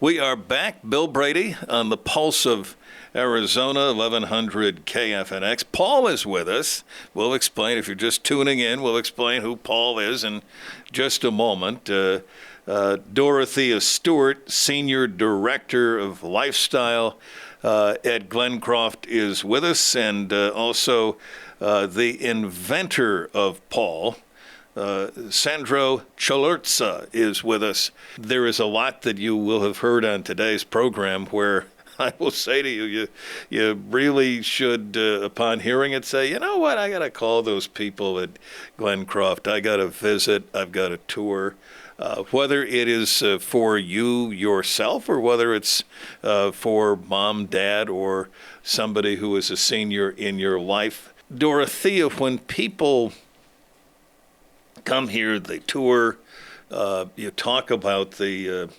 We are back. Bill Brady on the Pulse of Arizona, 1100 KFNX. Paul is with us. We'll explain, if you're just tuning in, we'll explain who Paul is in just a moment. Dorothea Stewart, Senior Director of Lifestyle at Glencroft, is with us, and also the inventor of Paul, Sandro Cilurzo, is with us. There is a lot that you will have heard on today's program where I will say to you, you really should, upon hearing it, say, you know what, I got to call those people at Glencroft. I got to visit. I've got a tour. Whether it is for you yourself or whether it's for mom, dad, or somebody who is a senior in your life. Dorothea, when people come here, they tour, you talk about the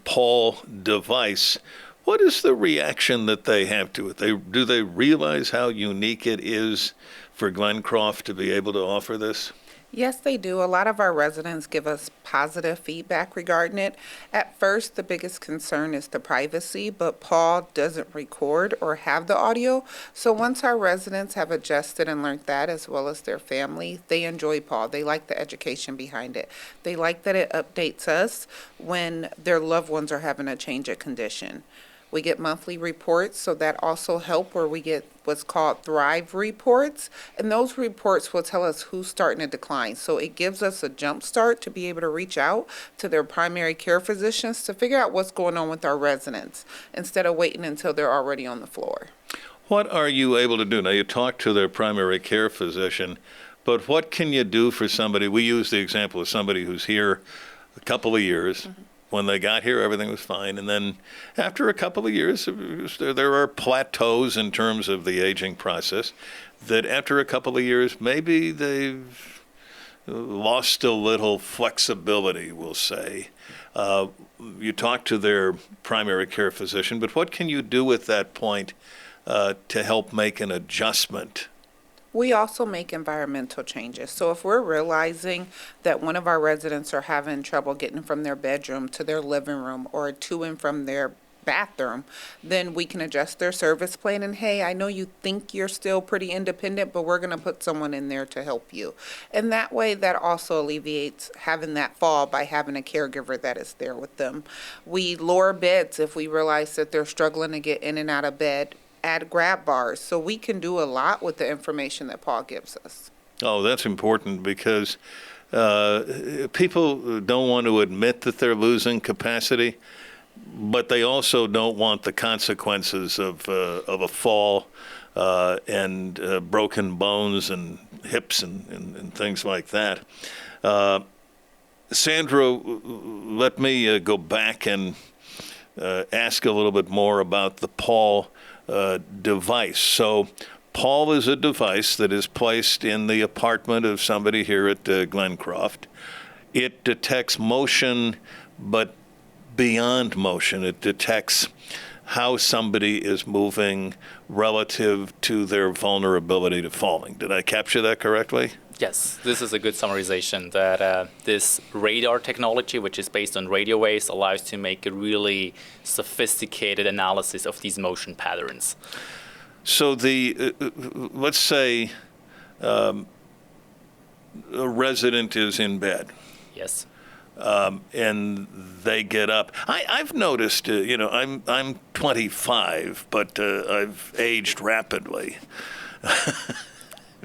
Paul device. What is the reaction that they have to it? Do they realize how unique it is for Glencroft to be able to offer this? Yes, they do. A lot of our residents give us positive feedback regarding it. At first, the biggest concern is the privacy, but Paul doesn't record or have the audio. So once our residents have adjusted and learned that, as well as their family, they enjoy Paul. They like the education behind it. They like that it updates us when their loved ones are having a change of condition. We get monthly reports, so that also help, where we get what's called Thrive reports, and those reports will tell us who's starting to decline. So it gives us a jump start to be able to reach out to their primary care physicians to figure out what's going on with our residents instead of waiting until they're already on the floor. What are you able to do? Now, you talk to their primary care physician, but what can you do for somebody? We use the example of somebody who's here a couple of years. Mm-hmm. When they got here, everything was fine. And then after a couple of years, there are plateaus in terms of the aging process, that after a couple of years, maybe they've lost a little flexibility, we'll say. You talk to their primary care physician, but what can you do at that point to help make an adjustment? We also make environmental changes. So if we're realizing that one of our residents are having trouble getting from their bedroom to their living room or to and from their bathroom, then we can adjust their service plan and, hey, I know you think you're still pretty independent, but we're going to put someone in there to help you. And that way, that also alleviates having that fall by having a caregiver that is there with them. We lower beds if we realize that they're struggling to get in and out of bed. Add grab bars. So we can do a lot with the information that Paul gives us. Oh, that's important, because people don't want to admit that they're losing capacity, but they also don't want the consequences of a fall and broken bones and hips and things like that. Sandro, let me go back and ask a little bit more about the Paul device. So Paul is a device that is placed in the apartment of somebody here at Glencroft. It detects motion, but beyond motion. It detects how somebody is moving relative to their vulnerability to falling. Did I capture that correctly? Yes, this is a good summarization, that this radar technology, which is based on radio waves, allows to make a really sophisticated analysis of these motion patterns. So let's say a resident is in bed. Yes. And they get up. I've noticed, I'm 25, but I've aged rapidly.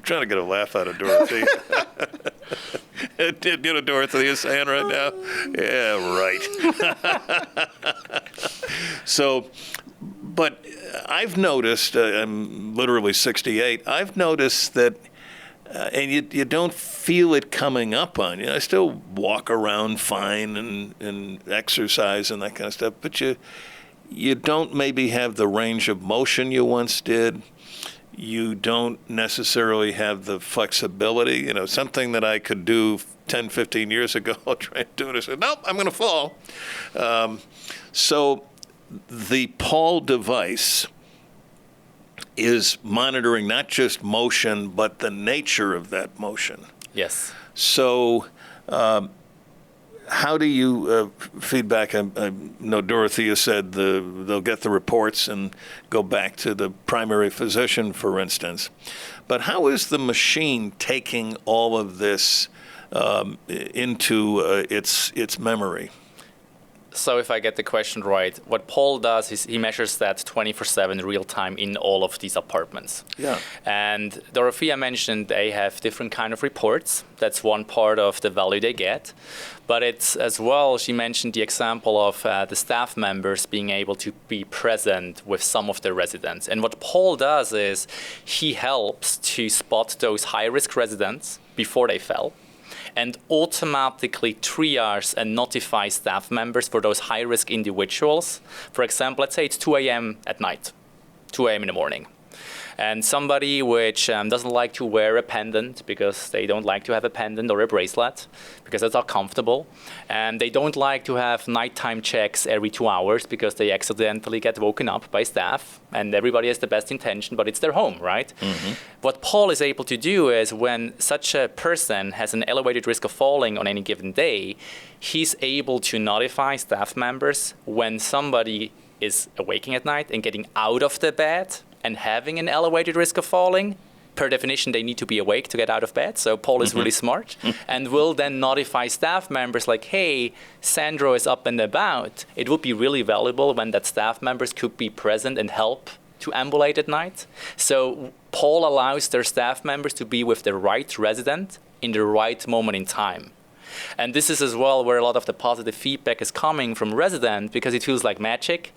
Trying to get a laugh out of Dorothea. Dorothea saying right now? Yeah, right. So, but I've noticed, I'm literally 68, I've noticed that, and you don't feel it coming up on you. I still walk around fine and exercise and that kind of stuff, but you don't maybe have the range of motion you once did. You don't necessarily have the flexibility, something that I could do 10, 15 years ago. I'll try to do it. I said, nope, I'm going to fall. So the Paul device is monitoring not just motion, but the nature of that motion. Yes. So how do you feedback? I know Dorothea said they'll get the reports and go back to the primary physician, for instance. But how is the machine taking all of this into its memory? So if I get the question right, what Paul does is he measures that 24/7 real time in all of these apartments. Yeah. And Dorothea mentioned they have different kind of reports. That's one part of the value they get. But it's as well, she mentioned the example of the staff members being able to be present with some of their residents. And what Paul does is he helps to spot those high-risk residents before they fell, and automatically triage and notify staff members for those high-risk individuals. For example, let's say it's 2 a.m. at night, 2 a.m. in the morning. And somebody which doesn't like to wear a pendant because they don't like to have a pendant or a bracelet because that's not comfortable. And they don't like to have nighttime checks every 2 hours because they accidentally get woken up by staff. And everybody has the best intention, but it's their home, right? Mm-hmm. What Paul is able to do is when such a person has an elevated risk of falling on any given day, he's able to notify staff members when somebody is awaking at night and getting out of the bed and having an elevated risk of falling. Per definition, they need to be awake to get out of bed. So Paul is really smart and will then notify staff members like, hey, Sandro is up and about. It would be really valuable when that staff members could be present and help to ambulate at night. So Paul allows their staff members to be with the right resident in the right moment in time. And this is as well where a lot of the positive feedback is coming from residents because it feels like magic.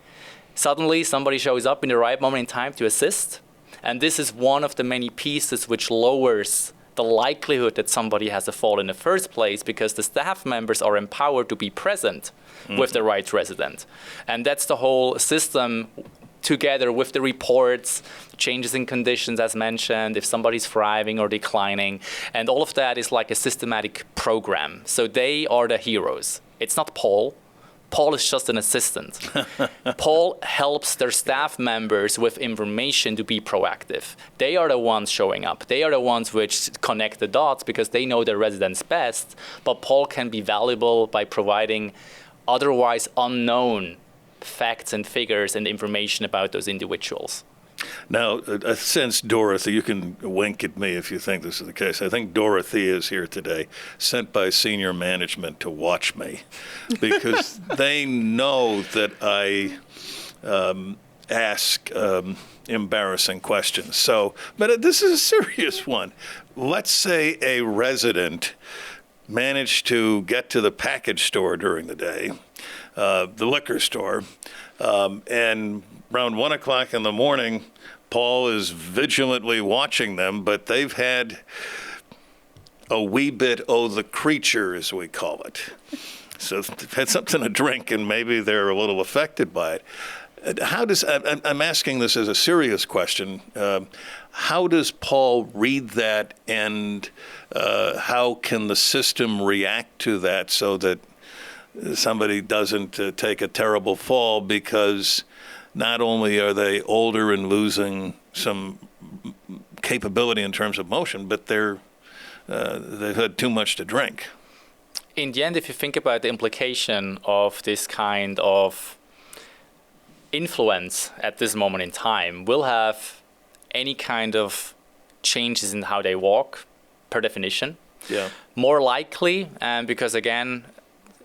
Suddenly, somebody shows up in the right moment in time to assist. And this is one of the many pieces which lowers the likelihood that somebody has a fall in the first place because the staff members are empowered to be present with the right resident. And that's the whole system together with the reports, changes in conditions as mentioned, if somebody's thriving or declining. And all of that is like a systematic program. So they are the heroes. It's not Paul. Paul is just an assistant. Paul helps their staff members with information to be proactive. They are the ones showing up. They are the ones which connect the dots because they know their residents best. But Paul can be valuable by providing otherwise unknown facts and figures and information about those individuals. Now, I sense Dorothy, you can wink at me if you think this is the case. I think Dorothea is here today, sent by senior management to watch me, because they know that I ask embarrassing questions. So, but this is a serious one. Let's say a resident managed to get to the package store during the day, the liquor store, and around 1 o'clock in the morning, Paul is vigilantly watching them, but they've had a wee bit of the creature, as we call it. So they've had something to drink, and maybe they're a little affected by it. How does, I'm asking this as a serious question, how does Paul read that, and how can the system react to that so that somebody doesn't take a terrible fall because not only are they older and losing some capability in terms of motion, but they've had too much to drink? In the end, if you think about the implication of this kind of influence at this moment in time, will have any kind of changes in how they walk, per definition. Yeah. More likely, because again,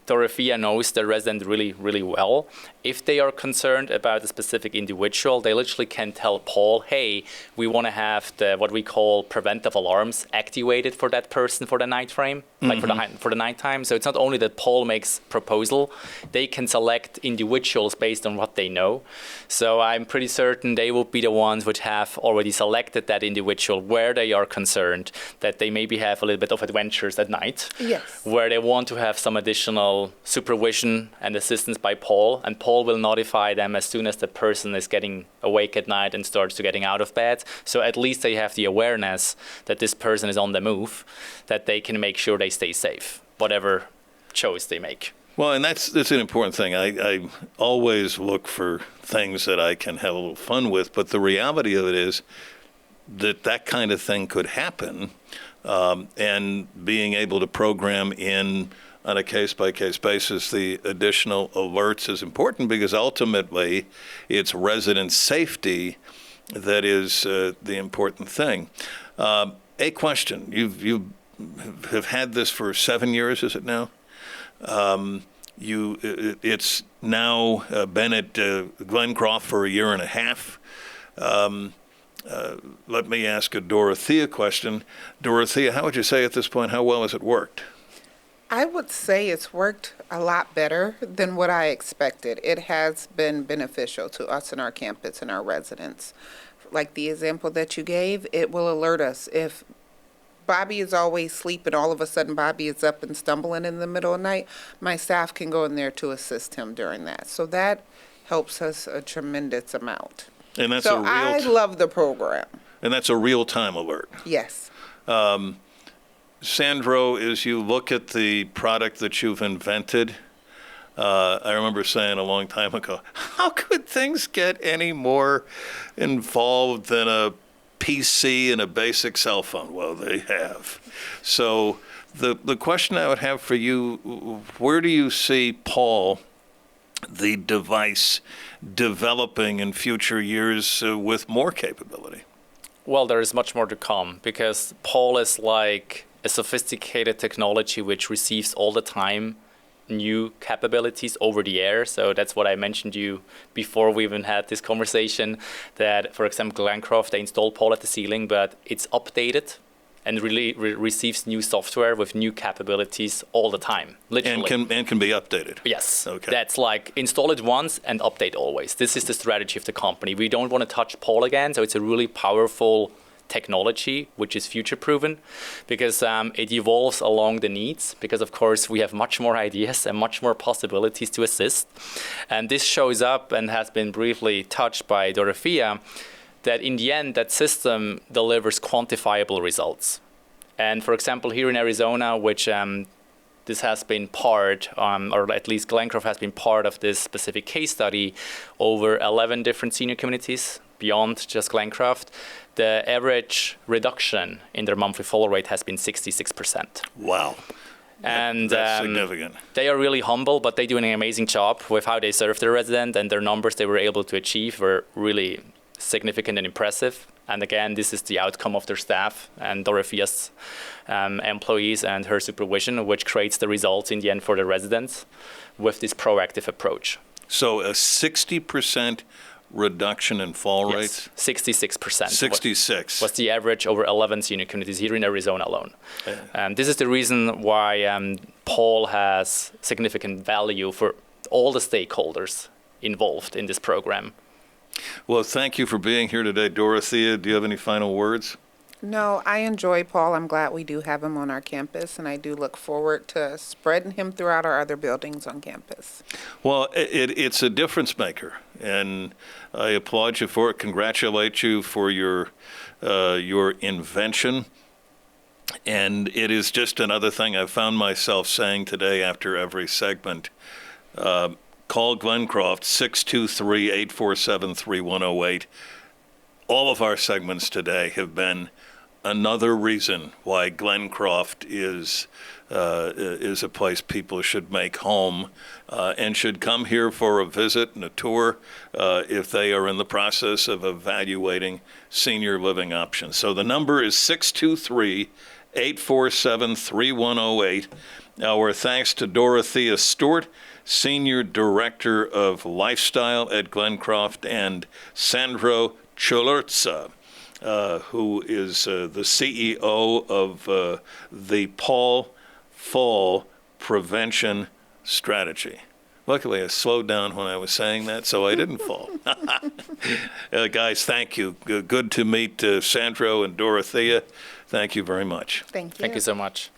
Dorothea knows the resident really, really well. If they are concerned about a specific individual, they literally can tell Paul, hey, we want to have the what we call preventive alarms activated for that person for the night frame, like for the nighttime. So it's not only that Paul makes proposal, they can select individuals based on what they know. So I'm pretty certain they will be the ones which have already selected that individual where they are concerned, that they maybe have a little bit of adventures at night. Yes. Where they want to have some additional supervision and assistance by Paul, and Paul will notify them as soon as the person is getting awake at night and starts to getting out of bed. So at least they have the awareness that this person is on the move, that they can make sure they stay safe, whatever choice they make. Well, and that's an important thing. I always look for things that I can have a little fun with, but the reality of it is that kind of thing could happen, and being able to program in on a case-by-case basis. The additional alerts is important because ultimately it's resident safety that is the important thing. A question. You have had this for 7 years, is it now? It's now been at Glencroft for a year and a half. Let me ask a Dorothea question. Dorothea, how would you say at this point, how well has it worked? I would say it's worked a lot better than what I expected. It has been beneficial to us and our campus and our residents. Like the example that you gave, it will alert us if Bobby is always sleeping, all of a sudden Bobby is up and stumbling in the middle of the night. My staff can go in there to assist him during that. So that helps us a tremendous amount. And that's so I love the program. And that's a real-time alert. Yes. Sandro, as you look at the product that you've invented, I remember saying a long time ago, how could things get any more involved than a PC and a basic cell phone? Well, they have. So the question I would have for you, where do you see Paul, the device, developing in future years with more capability? Well, there is much more to come because Paul is like a sophisticated technology which receives all the time new capabilities over the air. So that's what I mentioned to you before we even had this conversation, that, for example, Glencroft, they installed Paul at the ceiling, but it's updated and really receives new software with new capabilities all the time, literally. And can be updated. Yes. Okay. That's like install it once and update always. This is the strategy of the company. We don't want to touch Paul again, so it's a really powerful technology which is future proven because it evolves along the needs, because of course we have much more ideas and much more possibilities to assist. And this shows up and has been briefly touched by Dorothea, that in the end that system delivers quantifiable results. And for example, here in Arizona, which this has been part, or at least Glencroft has been part of this specific case study, over 11 different senior communities beyond just Glencroft, the average reduction in their monthly follow rate has been 66%. Wow. And that's significant. They are really humble, but they do an amazing job with how they serve their resident, and their numbers they were able to achieve were really significant and impressive. And again, this is the outcome of their staff and Dorothea's employees and her supervision, which creates the results in the end for the residents with this proactive approach. So a 60% reduction in fall rates? 66%. 66. Was the average over 11 senior communities here in Arizona alone. This is the reason why Paul has significant value for all the stakeholders involved in this program. Well, thank you for being here today, Dorothea. Do you have any final words? No, I enjoy Paul. I'm glad we do have him on our campus, and I do look forward to spreading him throughout our other buildings on campus. Well, it's a difference maker, and I applaud you for it, congratulate you for your invention. And it is just another thing I've found myself saying today after every segment. Call Glencroft, 623-847-3108. All of our segments today have been another reason why Glencroft is a place people should make home and should come here for a visit and a tour if they are in the process of evaluating senior living options. So the number is 623-847-3108. Our thanks to Dorothea Stewart, Senior Director of Lifestyle at Glencroft, and Sandro Cilurzo, who is the CEO of the Paul Fall Prevention Strategy. Luckily, I slowed down when I was saying that, so I didn't fall. Guys, thank you. Good to meet Sandro and Dorothea. Thank you very much. Thank you. Thank you so much.